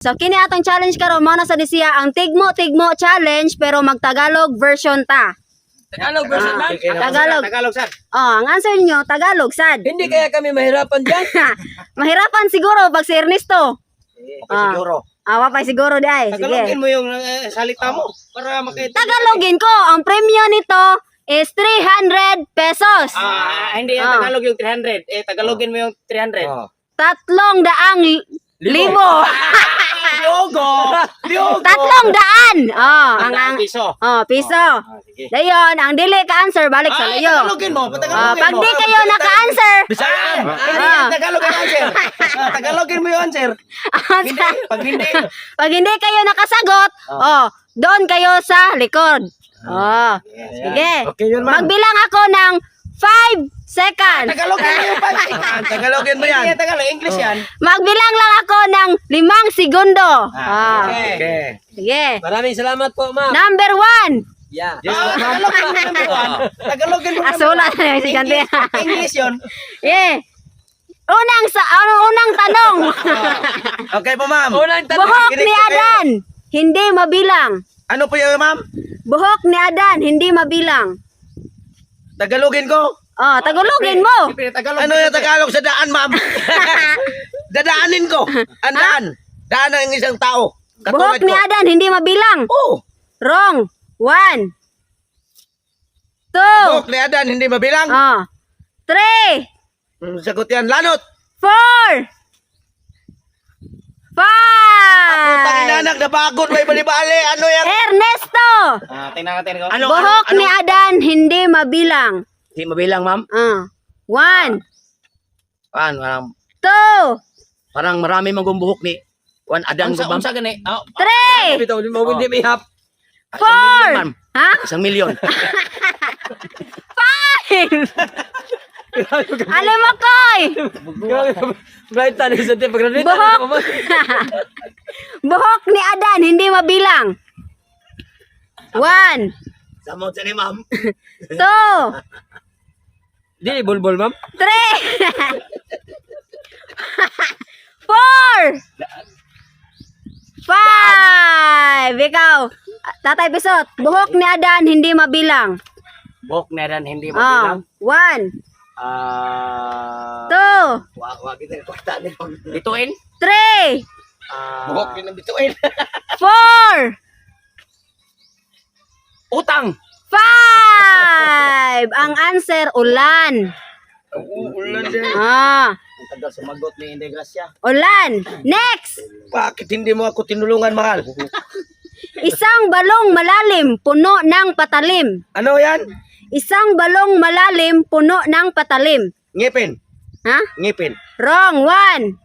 So kini atong challenge karon mao na sa disiya ang tigmo challenge pero magtagalog version ta. Tagalog version man? Tagalog. Tagalog sad. Oh, ang answer niyo Tagalog sad. Hindi kaya kami mahirapan diyan. Mahirapan siguro pag si Ernesto. Siguro. Wapay siguro dai. Tagalogin Sige. mo yung salita mo para makita. Tagalogin ko. Ang premyo nito is 300 pesos. Hindi yan Tagalog yung 300. Tagalogin mo yung 300. 300,000 libo. Diogo! 300. Ang piso. piso. Sige. Dayon, ang dili ka answer balik sa layo. Tagalogin mo. Pag di kayo naka-answer, Bisaya. Tagalog yung answer. Tagalogin mo yung answer. Hindi. Pag hindi. pag hindi kayo nakasagot, doon kayo sa likod. Sige. Okay yun, ma'am. Magbilang ako ng 5 seconds. Tagalogin mo yung 5 seconds. Tagalogin mo yan. Hindi Tagalog. English yan. Magbilang lang ako ng 5 segundo. Okay. Sige. Maraming salamat po, ma'am. Number 1. Yeah. Tagalogin mo number 1. Tagalogin mo Asula na si Kanti. English yun. Yeah. Unang tanong. Okay po, ma'am. Unang Buhok ni Adan, hindi mabilang. Ano po yun, ma'am? Buhok ni Adan, hindi mabilang. Tagalogin ko. Tagalogin mo. Ano yung Tagalog sa daan, ma'am? Dadaanin ko. Ang daan. Daan ng isang tao. Buhok ni Adan, hindi mabilang. Oh. Wrong. 1. 2. Buhok ni Adan, hindi mabilang. 3. Sagot yan. Lanot. 4. 5. Putang inanak na bagod. May bali-bali. Ano yan? Ernesto. Tingnan natin. Buhok ni Adan, hindi mabilang. Hindi mabilang, ma'am. 1. Parang 2. marami mang buhok ni Juan Adan. Unsa gani? 3. Bitaw, hindi mihap. 4. Ha? 1 million. 5. Alam mo, Koy. Bright tan sa tip pagranit. Buhok ni Adan, hindi mabilang. 1. Samot sa ni, ma'am. 2. Di bulbul, ma'am. 3. 4. 5. Ikaw. Tatay Bisot, buhok ni Adan, hindi mabilang. Buhok na rin, hindi mabilang. 1. 2. Wag kita kwarta ni. Bituin? 3. Buhok din ang bituin. 4. Utang. 5. Ang answer, ulan. Ulan din. Ang tagal sumagot ni Inday Gracia. ulan. Next. Bakit hindi mo ako tinulungan, mahal? Isang balong malalim, puno ng patalim. Ano yan? Isang balong malalim, puno ng patalim. Ngipin. Ha? Ngipin. Wrong. 1.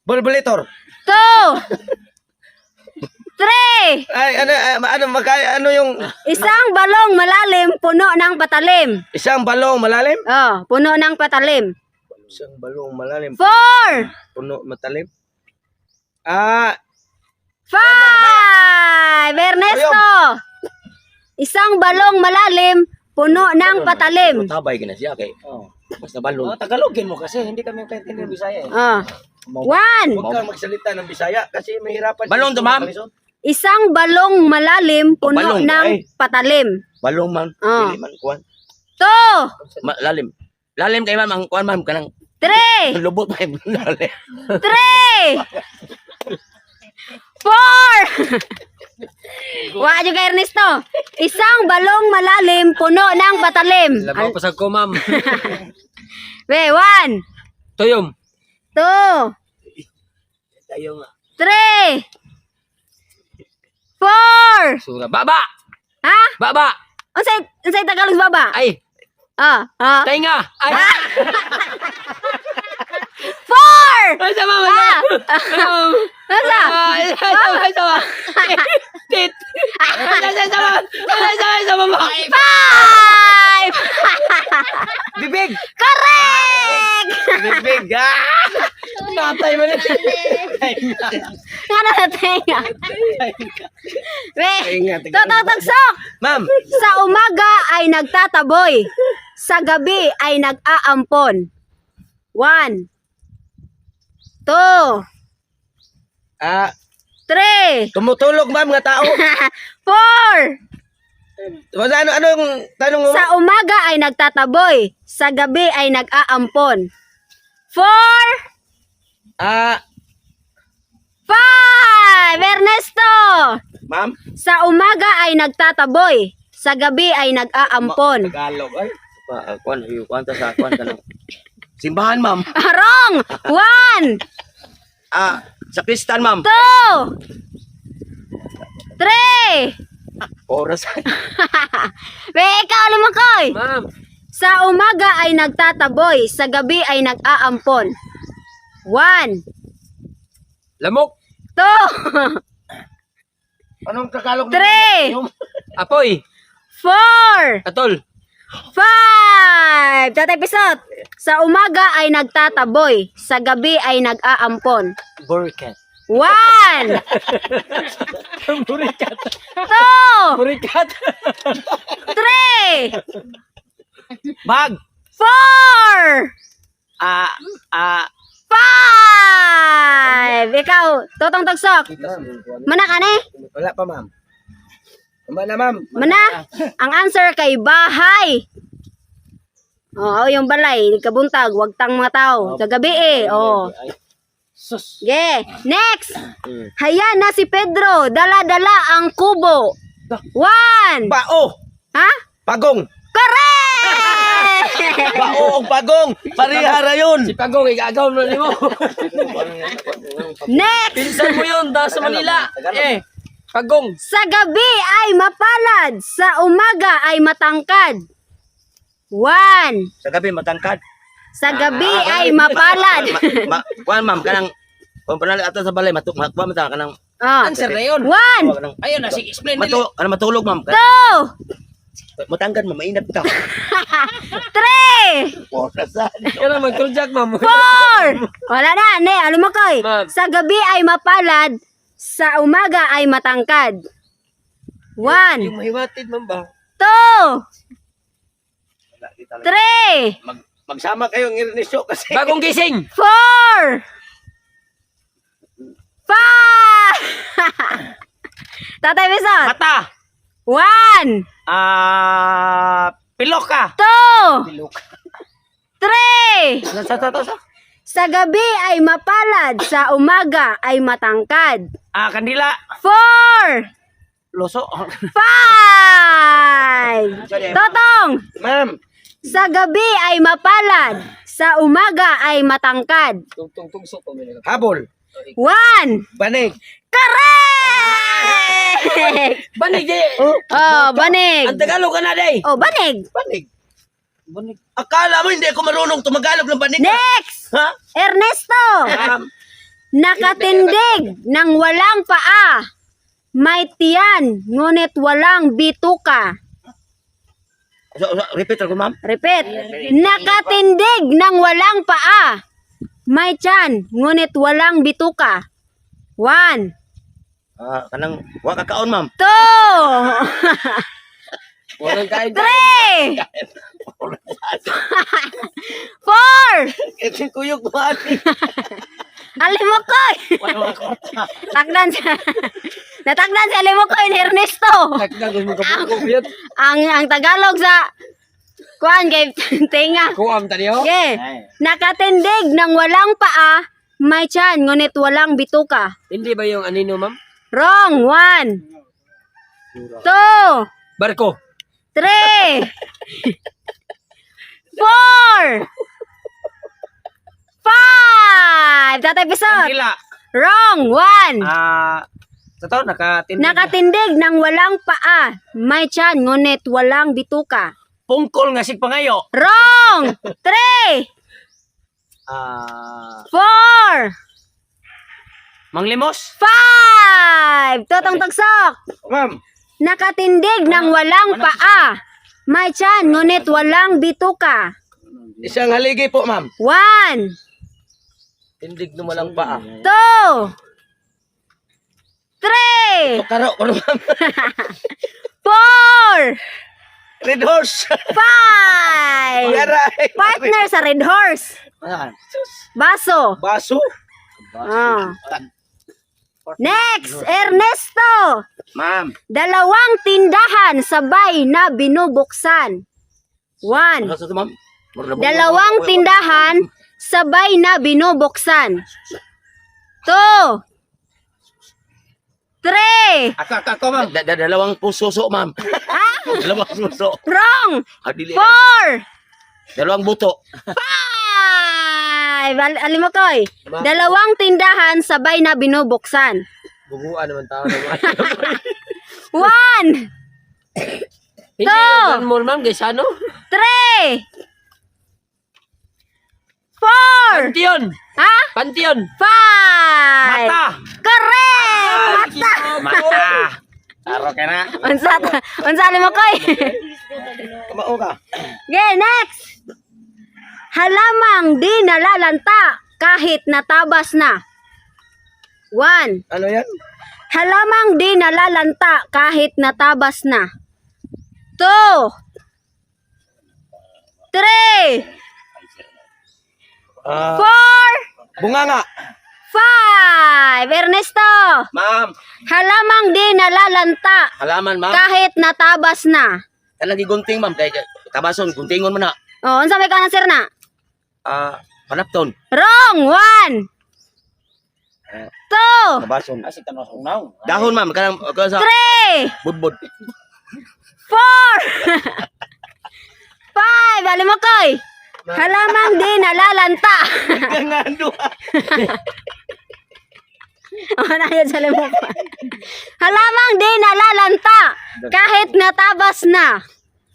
Bulbulator. 2. 3. Ay, ano yung Isang balong malalim, puno ng patalim. isang balong malalim? Puno ng patalim. Isang balong malalim. 4. Puno matalim. 5. Ernesto. Isang balong malalim, puno ng patalim. Tabay gina siya kay. Basta balong. Tagalogin mo kasi hindi kami maintindihan ng Bisaya eh. 1. Huwag kang magsalita ng Bisaya kasi mahirapan. Balong to, ma'am? Isang balong malalim, puno balong, ng ay. patalim. Balong man. Dili man kuan. 2. Lalim. Lalim kay ma'am ang kuan ma'am kanang 3. lubot pa yung lalim. 3. 4. Wa juga Ernesto. Isang balong malalim, puno ng patalim. Labaw pa sa ko ma'am. 1. Tuyom. 2. Tayo nga. 3. 4. Sura. Baba! Ha? Baba! Unsay Tagalog sa baba? Ay! Tainga! Ay! 4. Ay, sama! Nasa? Ay, sama! Tit! Ay, sama! 5. Bibig! Correct! Bibig! Natay mo na! Nga na tenga. Tatagsok! Ma'am! Sa umaga ay nagtataboy. Sa gabi ay nag-aampon. 1. 2. Tumutulog, ma'am, nga tao. 4. Anong tanong mo? Sa umaga ay nagtataboy, sa gabi ay nag-aampon. 4. Ah, 5. Ernesto. ma'am. Sa umaga ay nagtataboy, sa gabi ay nag-aampon. Tagalog, ay. Kuwan ta sa kuwan ta ng simbahan, ma'am. Wrong. 1, Ah, sa kristan, ma'am. 2, 3. Oras. Ikaw, Limakoy. Ma'am. Sa umaga ay nagtataboy, sa gabi ay nag-aampon. 1, Lamok. 2, Anong Tagalog? 3, Apoy. 4, Atol. 5. Tatay Pisot. Sa umaga ay nagtataboy, sa gabi ay nag-aampon. Burikat. 1, Burikat. 2, Burikat. 3, Bag. 4, Ah, 5. Ikaw, Totong Tugsok. Mana ka ni? wala pa, ma'am. Tama na, ma'am. Mana? Ang answer kay bahay. Oo, yung balay, kabuntag, wag tang mga tao. Kagabi oh. Sus. Okay, next. Haya na si Pedro, dala-dala ang kubo. 1. Bao. Ha? Pagong. Correct! Bao o pagong. Parihara yun. Si Pagong, igagaw mo mo. Next. Pinsan mo yun, da sa Manila. Pagong. Sa gabi ay mapalad, sa umaga ay matangkad. 1. Sa gabi matangkad. Sa gabi ay mapalad. Kuan, ma'am, kanang kung panali ato sa balay kuan mata kanang Answer na yun. 1, Ayun na, sige, explain nila. matulog, ma'am. 2, Matangkad, ma'am, mainat ka. 3, Orasan. Yan ang mag-project, ma'am. 4. Wala na, ne, alam mo koy. Ma'am. Sa gabi ay mapalad, sa umaga ay matangkad. 1, Yung mahiwatid, ma'am ba? 2, 3, Magsama kayong Ernesto kasi Bagong gising. 4, 5. Tatay Bison. mata. 1, Pilok ka. 2, Pilok. 3. Sa. Sa gabi ay mapalad, sa umaga ay matangkad. Kandila. 4, Loso. 5. Totong. Ma'am. Sa gabi ay mapalad, sa umaga ay matangkad. Tugtog-tugsok po. Habol. 1. Banig. Correct! Banig, di. Oh, banig. Ang Tagalog ka na, day. Oh, banig. Banig. Akala mo hindi ako marunong tumagalog ng banig. Next! Ha? Ernesto! Nakatindig ng walang paa. May tiyan, ngunit walang bituka. Repeat ako, ma'am. Repeat. Nakatindig ng walang paa. May tiyan, ngunit walang bituka. 1, Kanang wakakaon, ma'am. 2, Walang kain. 3, 4, Ito kuyog mo, ate. Alimukoy. Takdan siya. Natakdan si Alimukoy ni Ernesto. Nagkagos mo kapag yan. Ang Tagalog sa kuan kay tenga. Kuam taniyo. Okay. Nakatindig ng walang paa, may tiyan, ngunit walang bituka. Hindi ba yung anino, ma'am? Wrong. 1, 2, Barko. 3, 4, 5. Tatay Pisot. Kila. Wrong. 1. Totoo, nakatindig. Nakatindig ng walang paa, may tiyan, ngunit walang bituka. Pungkol nga si pangayo. Wrong. 3, 4, Manglimos. 5. Totong Tugsok. Ma'am. Nakatindig ng walang paa, may tiyan, ngunit walang bituka. Isang haligi po, ma'am. 1, Tindig na walang paa. 2, 3, Karo, ma'am. 4, Red horse. 5. Aray. Partner sa Red Horse. Baso. Baso. Ah. Next, Ernesto. Ma'am. Dalawang tindahan sabay na binubuksan. 1. Ano sa ito, ma'am? Dalawang tindahan sabay na binubuksan. 2. 3. Ako, ma'am. Dalawang puso, ma'am. Ha? Dalawang puso. Wrong. 4. Dalawang buto. 5. Alimokoy. Dalawang tindahan sabay na binubuksan. Buguan naman tao naman. 1. Hindi yung more ma'am, guys, ano? 3. 4. Pantiyon! Ha? Pantiyon! 5. Mata! Correct! Mata! Mata! Taro ka na. Unsa Alimokoy? Kumao ka. Okay, next. Halamang di nalalanta kahit natabas na. 1. Ano yan? Halamang di nalalanta kahit natabas na. 2. 3. 4. Bunganga. 5. Ernesto. Ma'am. Halamang di nalalanta Halaman, ma'am. kahit natabas na. Kanang gigunting, ma'am. Kaya tabason, guntingon mo na. Oh, unsa may kanan sir na? Panapton. Wrong. 1. 2. Tabason. Asi ka na dahon, ma'am. Kanang sa 3. budbud. 4. 5. Alimokoy. Halamang di nalalanta. Gangando. Ano yun sa Alimokoy? Halamang di nalalanta kahit natabas na.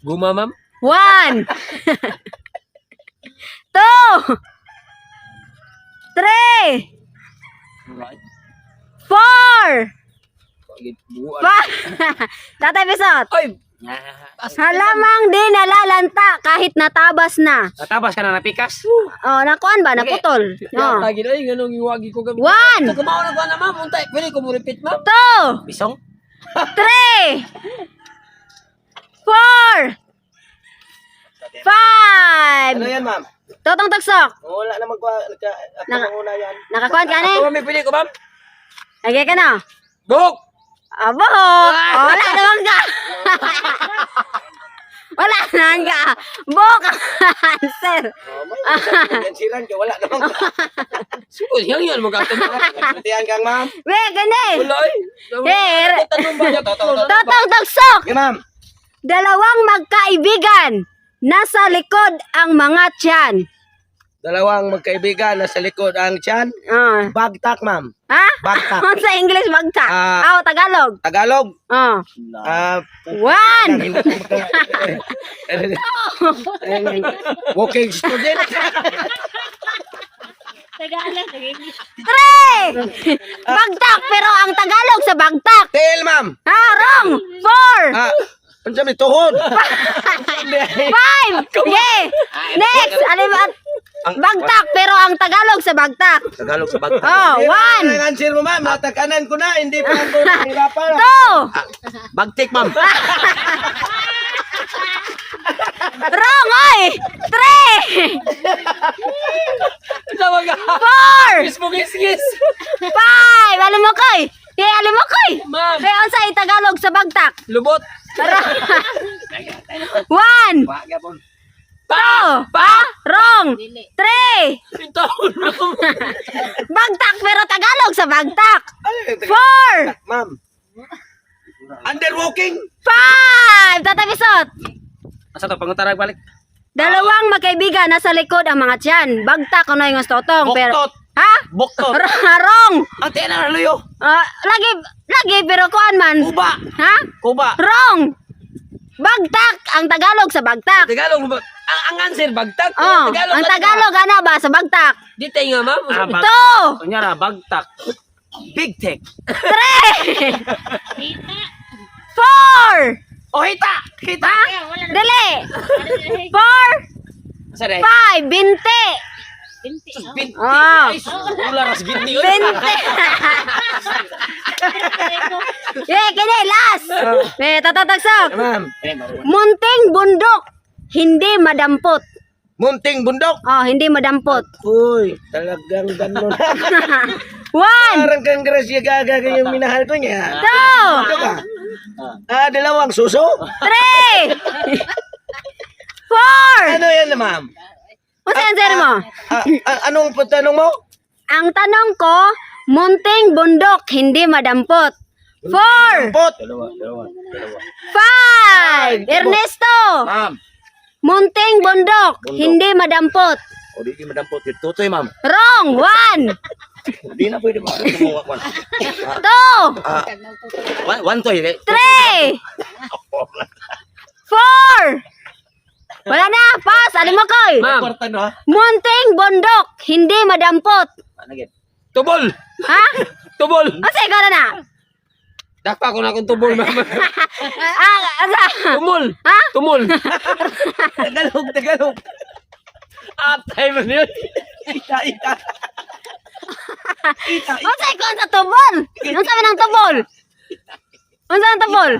Guma ma'am? 1. 2. 3. 4. Buguan. 5. Tatay Bisot. Oy! Halamang di nalalanta kahit natabas na. Natabas ka na napikas? Oh, nakuan ba? Naputol. Yeah, Oh. tagin ay, ganong iwagi ko gabi. 1. Ito kumaw na ko na ma'am, untay. Pwede ko mo repeat ma'am? 2. Bisong? 3. 4. 5. Ano yan, ma'am? Totong tagsok. Wala na nagka yan. Nakakuan ka Ito ni? ma'am, may pili ko ma'am? Lagi ka na. Buhok! Abo! Wala naman ka. Wala naman ka. Buhok ang answer. Gansiran ka, wala naman. Sugod, yan mo gatan. Putihan kang, ma'am. We, gani. Wala ay. Hey, Tanong ba? Totong tagsok. Okay, ma'am. Dalawang magkaibigan. Nasa likod ang mga tiyan. Dalawang magkaibigan na sa likod ang tiyan. Bagtak, ma'am. Ha? Bagtak. Ano sa English bagtak? Ah. Tagalog. Tagalog. 1. Walking student. 3. Bagtak pero ang Tagalog sa bagtak. Tail, ma'am. Wrong. 4. Ano sabi? Tuhod. 5. Okay. Next. Ano ba? Bagtak pero ang Tagalog sa bagtak. Tagalog sa bagtak. 1. Ang answer mo, ma'am. Natakanan ko na. Hindi pa ako nahirapan. 2. Bagtik, ma'am. Wrong, oy! 3. Tawag ka. 4. Facebook is. 5. Alimokoy. Alimokoy. Ma'am. Kaya ang sa Tagalog sa bagtak. Lubot. 1. 2. Wrong. 3. Ito. Bagtak pero Tagalog sa bagtak. 4. Ma'am. Underwalking. 5. Tatabisot. Asa to pangutarag balik? Dalawang magkaibigan nasa likod ang mga tiyan. Bagtak ano yung totong pero Buktot. ha? Buktot. Wrong. Ang tiyan na luyo. Lagi pero kuan man. Kuba. Ha? Kuba. Wrong. Bagtak ang Tagalog sa bagtak. Tagalog ba? Ang answer bagtak. Oh, ang Tagalog ano ba sa bagtak? Di tayo nga ma'am. Ito. Kunyara bagtak. Big tech. 3. 4. O, hita. Hita. Dali. 4. Asa dai? 5. 20. Oh. Ay, wala ras gitni. Bente. Kini last. Tatatagsak. Ma'am. Munting bundok, hindi madampot. Munting bundok. Oh, hindi madampot. Uy, talagang gano'n. 1, Parang kang Gracia Gaga yung minahal ko niya. 2, Ano ka? Dalawang suso? 3, 4. Ano yan, ma'am? Unsa answer mo? Anong tanong mo? Ang tanong ko, munting bundok, hindi madampot. 4, Pot. 5. Ernesto, Ma'am. munting bundok, hindi madampot. O, di madampot yun. Tutoy, ma'am. Wrong. 1, Di na pwede ma'am. 2, One toy. 3, 4. Wala na, pass. Alim mo koy. Ma'am. Munting bundok, hindi madampot. Tubol. Ha? Tubol. Asa ikaw na na? Dakpa ko na akong tubol, ma'am. Asa? Tumol. Ha? Tumol. Tagalog. Atay mo yun. Ita. Unsa ikaw sa tubol? Unsa man ang tubol? Unsa ang tubol?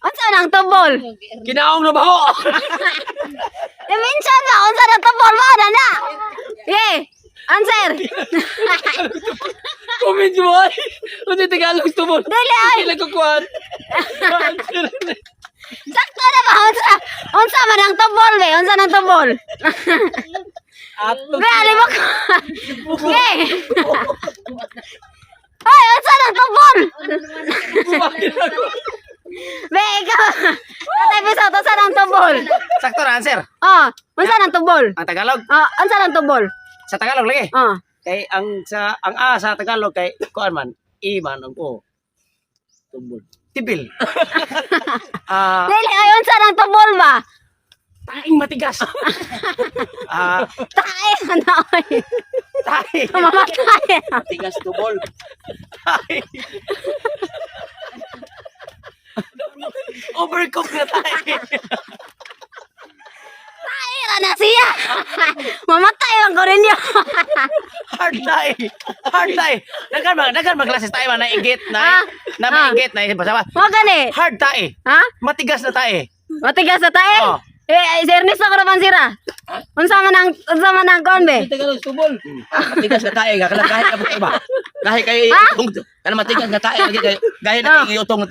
Unsa man ang tubol? Kinaong na baho. Minsan ba unsa ang tubol mo na? Ye. Answer. Comment mo ay. Unsa Tagalog tubol? Dili ay. Kailan ko kuhan. Sakto na ba unsa man ang tubol be? Unsa ang tubol? Ato. Be ali mo. Ye. Hoy, unsa ang tubol? Be ikaw. Katay piso unsa ang tubol? Sakto na answer. Oh, unsa ang tubol? Ang Tagalog. Oh, unsa ang tubol? Sa Tagalog lagi. Oh. Kay ang A sa Tagalog kay kuan man. I man ang O. Tubol. Tibil. Dili ay unsa ang tubol ba? Taing matigas. Tae na oy. Taing. Mamatay. Matigas tubol. Taing. Overcook na tayo. Tae na siya. Mamatay ang ko rin yun. Hard tayo. Dagan maglases tayo na inggit Ah, na maingit na basta. Mo gani. Hard tayo. Ha? Matigas na tayo. Matigas na tae? Oh. Si Ernesto ko naman sira. Unsa man ang kon be? Tagalog tubol. Matigas na tayo kahit ka iba. Kahit kay Ha? kana matigas na tayo gaya na kay utong